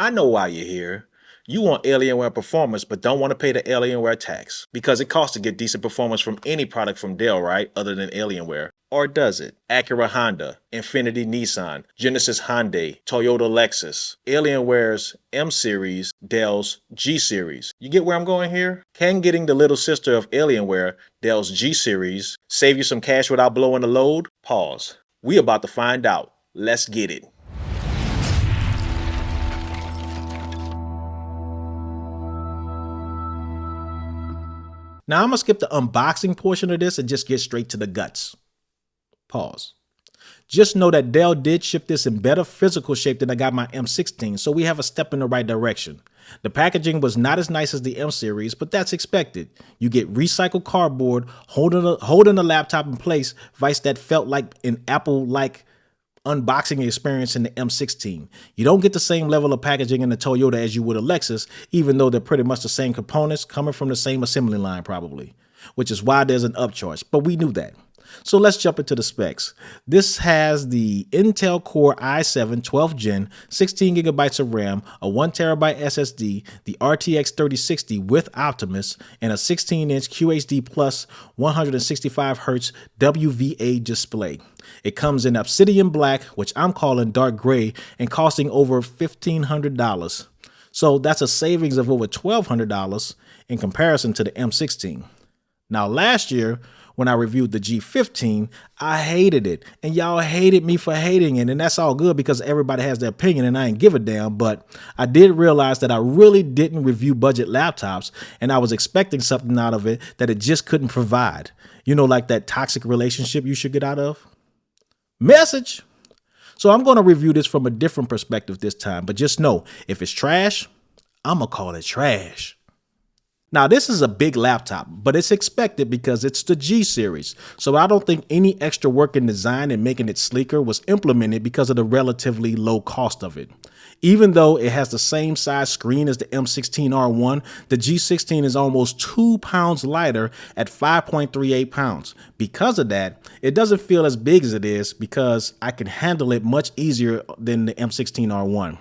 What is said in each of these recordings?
I know why you're here. You want Alienware performance, but don't want to pay the Alienware tax. Because it costs to get decent performance from any product from Dell, right? Other than Alienware. Or does it? Acura Honda, Infiniti Nissan, Genesis Hyundai, Toyota Lexus, Alienware's M series, Dell's G series. You get where I'm going here? Can getting the little sister of Alienware, Dell's G series, save you some cash without blowing the load? Pause. We about to find out. Let's get it. Now I'm going to skip the unboxing portion of this and just get straight to the guts. Pause. Just know that Dell did ship this in better physical shape than I got my M16, so we have a step in the right direction. The packaging was not as nice as the M series, but that's expected. You get recycled cardboard holding the laptop in place, vice that felt like an Apple-like unboxing experience in the M16. You don't get the same level of packaging in the Toyota as you would a Lexus, even though they're pretty much the same components coming from the same assembly line probably, which is why there's an upcharge, but we knew that. So let's jump into the specs. This has the Intel Core i7 12th Gen, 16 gigabytes of RAM, a 1 terabyte SSD, the RTX 3060 with Optimus, and a 16-inch QHD Plus 165Hz WVA display. It comes in Obsidian Black, which I'm calling dark gray, and costing over $1,500. So that's a savings of over $1,200 in comparison to the M16. Now last year, when I reviewed the G15, I hated it, and y'all hated me for hating it, and that's all good because everybody has their opinion and I ain't give a damn, but I did realize that I really didn't review budget laptops, and I was expecting something out of it that it just couldn't provide. You know, like that toxic relationship you should get out of? Message! So I'm going to review this from a different perspective this time, but just know, if it's trash, I'm going to call it trash. Now, this is a big laptop, but it's expected because it's the G series. So I don't think any extra work in design and making it sleeker was implemented because of the relatively low cost of it. Even though it has the same size screen as the M16R1, the G16 is almost 2 pounds lighter at 5.38 pounds. Because of that, it doesn't feel as big as it is because I can handle it much easier than the M16R1.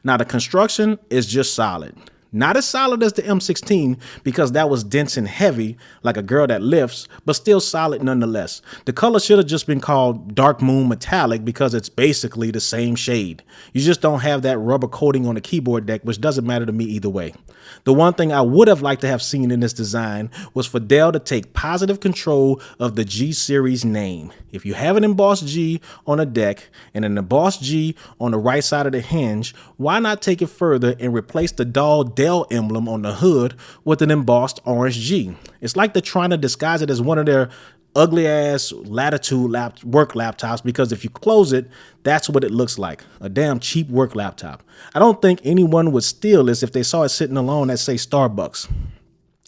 Now, the construction is just solid. Not as solid as the M16 because that was dense and heavy like a girl that lifts, but still solid nonetheless. The color should have just been called Dark Moon Metallic because it's basically the same shade. You just don't have that rubber coating on the keyboard deck, which doesn't matter to me either way. The one thing I would have liked to have seen in this design was for Dell to take positive control of the G series name. If you have an embossed G on a deck and an embossed G on the right side of the hinge, why not take it further and replace the dull Dell emblem on the hood with an embossed orange G? It's like they're trying to disguise it as one of their ugly ass Latitude work laptops because if you close it, that's what it looks like. A damn cheap work laptop. I don't think anyone would steal this if they saw it sitting alone at, say, Starbucks.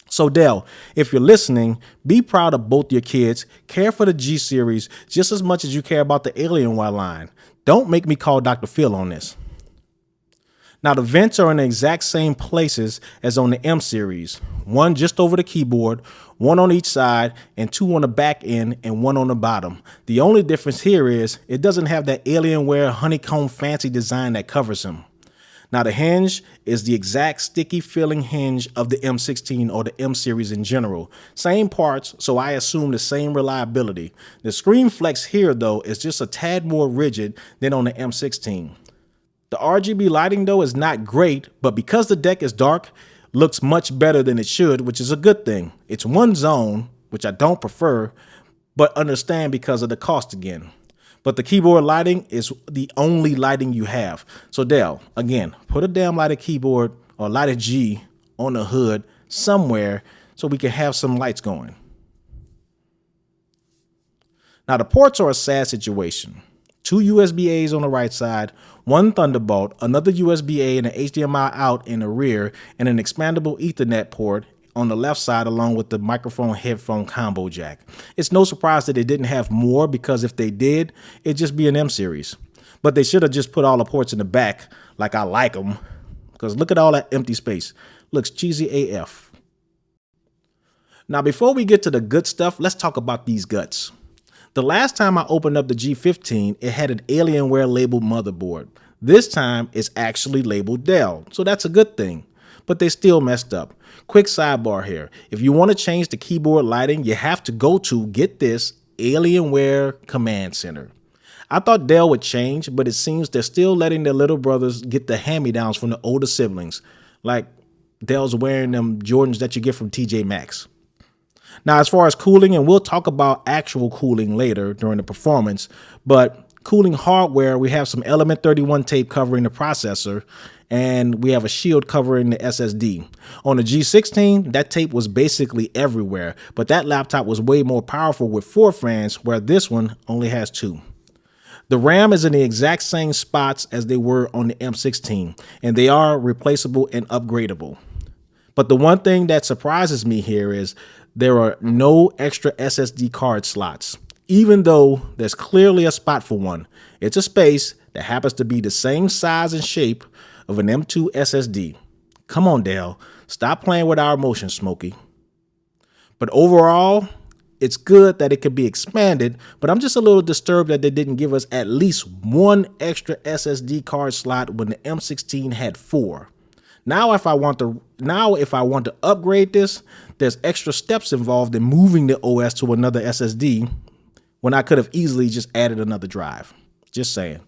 So Dell, if you're listening, be proud of both your kids. Care for the G series just as much as you care about the Alienware line. Don't make me call Dr. Phil on this. Now, the vents are in the exact same places as on the M series. One just over the keyboard, one on each side, and two on the back end and one on the bottom. The only difference here is it doesn't have that Alienware honeycomb fancy design that covers them. Now, the hinge is the exact sticky feeling hinge of the M16 or the M series in general. Same parts, so I assume the same reliability. The screen flex here, though, is just a tad more rigid than on the M16. The RGB lighting, though, is not great, but because the deck is dark, looks much better than it should, which is a good thing. It's one zone, which I don't prefer, but understand because of the cost again. But the keyboard lighting is the only lighting you have. So Dell, again, put a damn lighted keyboard or lighted G on the hood somewhere so we can have some lights going. Now, the ports are a sad situation. 2 USB-A's on the right side, one Thunderbolt, another USB-A and an HDMI out in the rear, and an expandable Ethernet port on the left side along with the microphone headphone combo jack. It's no surprise that they didn't have more because if they did, it'd just be an M series. But they should have just put all the ports in the back like I like them because look at all that empty space. Looks cheesy AF. Now, before we get to the good stuff, let's talk about these guts. The last time I opened up the G15, it had an Alienware labeled motherboard. This time it's actually labeled Dell, so that's a good thing, but they still messed up. Quick sidebar here. If you want to change the keyboard lighting, you have to go to, get this, Alienware Command Center. I thought Dell would change, but it seems they're still letting their little brothers get the hand-me-downs from the older siblings, like Dell's wearing them Jordans that you get from TJ Maxx. Now, as far as cooling, and we'll talk about actual cooling later during the performance, but cooling hardware, we have some Element 31 tape covering the processor, and we have a shield covering the SSD. On the G16, that tape was basically everywhere, but that laptop was way more powerful with 4 fans, where this one only has 2. The RAM is in the exact same spots as they were on the M16, and they are replaceable and upgradable. But the one thing that surprises me here is there are no extra SSD card slots, even though there's clearly a spot for one. It's a space that happens to be the same size and shape of an M2 SSD. Come on, Dell, stop playing with our emotions, Smokey. But overall, it's good that it could be expanded, but I'm just a little disturbed that they didn't give us at least one extra SSD card slot when the M16 had 4. Now, if I want to upgrade this, there's extra steps involved in moving the OS to another SSD when I could have easily just added another drive. Just saying.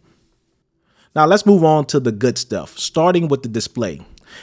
Now let's move on to the good stuff, starting with the display.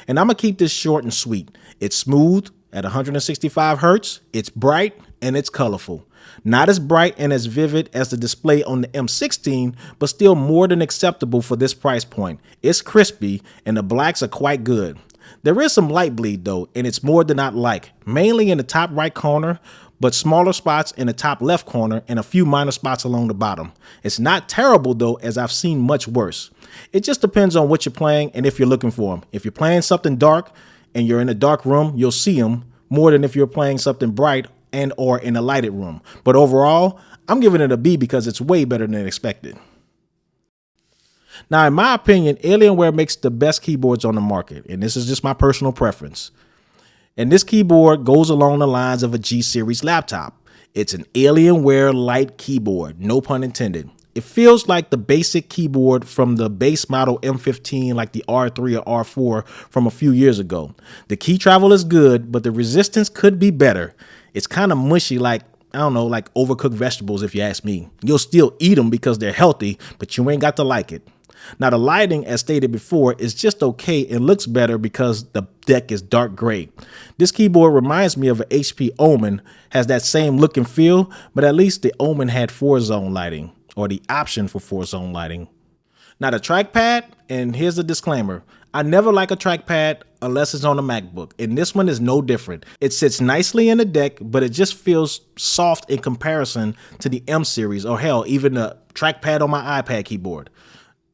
And I'm gonna keep this short and sweet. It's smooth at 165 Hertz, it's bright, and it's colorful. Not as bright and as vivid as the display on the M16, but still more than acceptable for this price point. It's crispy, and the blacks are quite good. There is some light bleed though, and it's more than I'd like, mainly in the top right corner, but smaller spots in the top left corner and a few minor spots along the bottom. It's not terrible though, as I've seen much worse. It just depends on what you're playing and if you're looking for them. If you're playing something dark and you're in a dark room, you'll see them more than if you're playing something bright and or in a lighted room. But overall, I'm giving it a B because it's way better than expected. Now, in my opinion, Alienware makes the best keyboards on the market, and this is just my personal preference. And this keyboard goes along the lines of a G series laptop. It's an Alienware light keyboard, no pun intended. It feels like the basic keyboard from the base model M15, like the R3 or R4 from a few years ago. The key travel is good, but the resistance could be better. It's kind of mushy, like, I don't know, like overcooked vegetables if you ask me. You'll still eat them because they're healthy, but you ain't got to like it. Now, the lighting, as stated before, is just okay and looks better because the deck is dark gray. This keyboard reminds me of an HP Omen, has that same look and feel, but at least the Omen had 4-zone lighting, or the option for 4-zone lighting. Now, the trackpad, and here's the disclaimer, I never like a trackpad unless it's on a MacBook, and this one is no different. It sits nicely in the deck, but it just feels soft in comparison to the M series, or hell, even the trackpad on my iPad keyboard.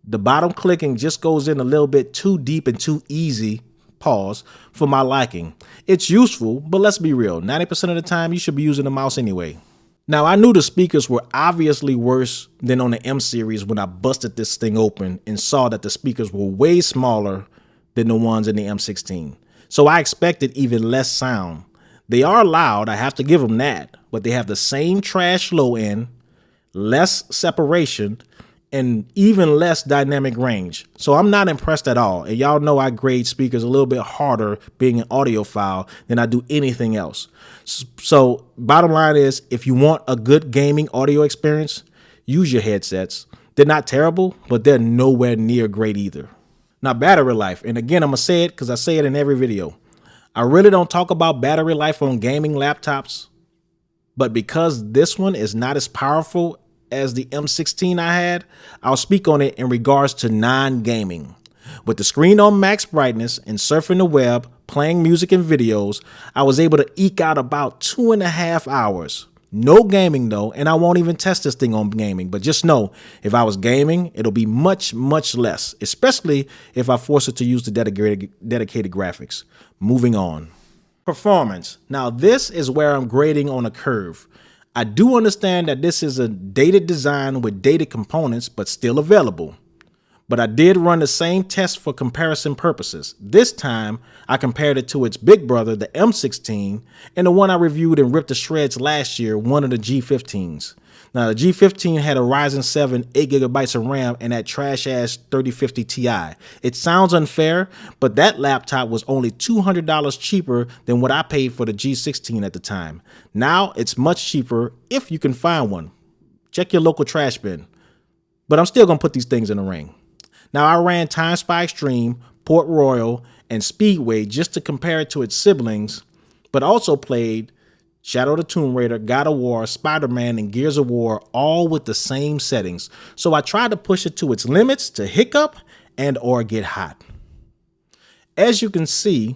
The bottom clicking just goes in a little bit too deep and too easy, pause, for my liking. It's useful, but let's be real, 90% of the time you should be using a mouse anyway. Now, I knew the speakers were obviously worse than on the M series when I busted this thing open and saw that the speakers were way smaller than the ones in the M16. So I expected even less sound. They are loud, I have to give them that, but they have the same trash low end, less separation, and even less dynamic range. So I'm not impressed at all. And y'all know I grade speakers a little bit harder being an audiophile than I do anything else. So bottom line is, if you want a good gaming audio experience, use your headsets. They're not terrible, but they're nowhere near great either. Now, battery life. And again, I'm gonna say it because I say it in every video. I really don't talk about battery life on gaming laptops, but because this one is not as powerful as the M16 I had, I'll speak on it in regards to non-gaming. With the screen on max brightness and surfing the web, playing music and videos, I was able to eke out about 2.5 hours. No gaming though, and I won't even test this thing on gaming, but just know, if I was gaming, it'll be much, much less, especially if I force it to use the dedicated graphics. Moving on. Performance. Now this is where I'm grading on a curve. I do understand that this is a dated design with dated components, but still available. But I did run the same test for comparison purposes. This time, I compared it to its big brother, the M16, and the one I reviewed and ripped to shreds last year, one of the G15s. Now, the G15 had a Ryzen 7, 8GB of RAM, and that trash-ass 3050 Ti. It sounds unfair, but that laptop was only $200 cheaper than what I paid for the G16 at the time. Now, it's much cheaper if you can find one. Check your local trash bin. But I'm still going to put these things in the ring. Now, I ran Time Spy Extreme, Port Royal, and Speedway just to compare it to its siblings, but also played Shadow of the Tomb Raider, God of War, Spider-Man, and Gears of War, all with the same settings. So I tried to push it to its limits to hiccup and or get hot. As you can see,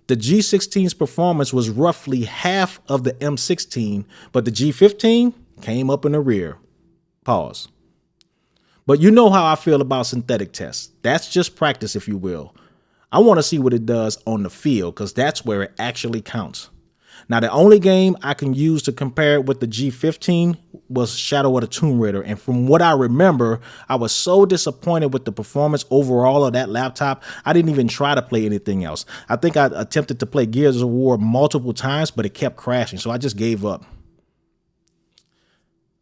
the G16's performance was roughly half of the M16, but the G15 came up in the rear. Pause. But you know how I feel about synthetic tests. That's just practice, if you will. I want to see what it does on the field because that's where it actually counts. Now, the only game I can use to compare it with the G15 was Shadow of the Tomb Raider. And from what I remember, I was so disappointed with the performance overall of that laptop, I didn't even try to play anything else. I think I attempted to play Gears of War multiple times, but it kept crashing, so I just gave up.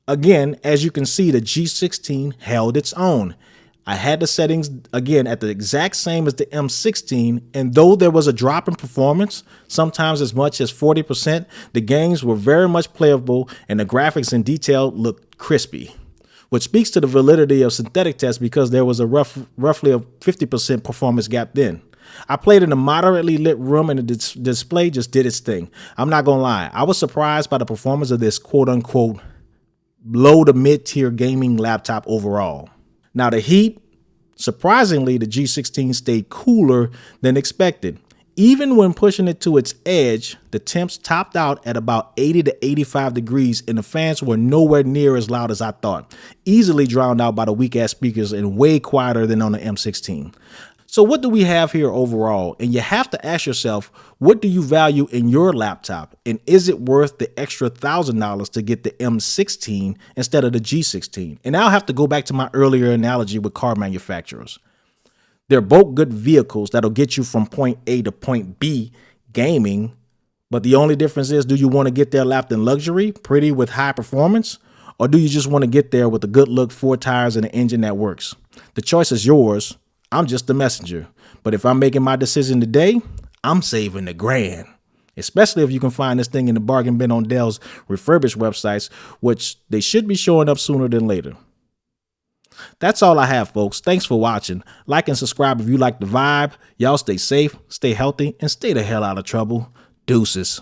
Again, as you can see, the G16 held its own. I had the settings, again, at the exact same as the M16, and though there was a drop in performance, sometimes as much as 40%, the games were very much playable and the graphics and detail looked crispy, which speaks to the validity of synthetic tests because there was a roughly a 50% performance gap then. I played in a moderately lit room and the display just did its thing. I'm not gonna lie, I was surprised by the performance of this quote-unquote low to mid-tier gaming laptop overall. Now, the heat, surprisingly, the G16 stayed cooler than expected. Even when pushing it to its edge, the temps topped out at about 80 to 85 degrees and the fans were nowhere near as loud as I thought, easily drowned out by the weak-ass speakers and way quieter than on the M16. So what do we have here overall? And you have to ask yourself, what do you value in your laptop? And is it worth the extra $1,000 to get the M16 instead of the G16? And I'll have to go back to my earlier analogy with car manufacturers. They're both good vehicles that'll get you from point A to point B gaming. But the only difference is, do you want to get there lapped in luxury, pretty with high performance? Or do you just want to get there with a good look, 4 tires, and an engine that works? The choice is yours. I'm just the messenger. But if I'm making my decision today, I'm saving the grand. Especially if you can find this thing in the bargain bin on Dell's refurbished websites, which they should be showing up sooner than later. That's all I have, folks. Thanks for watching. Like and subscribe if you like the vibe. Y'all stay safe, stay healthy, and stay the hell out of trouble. Deuces.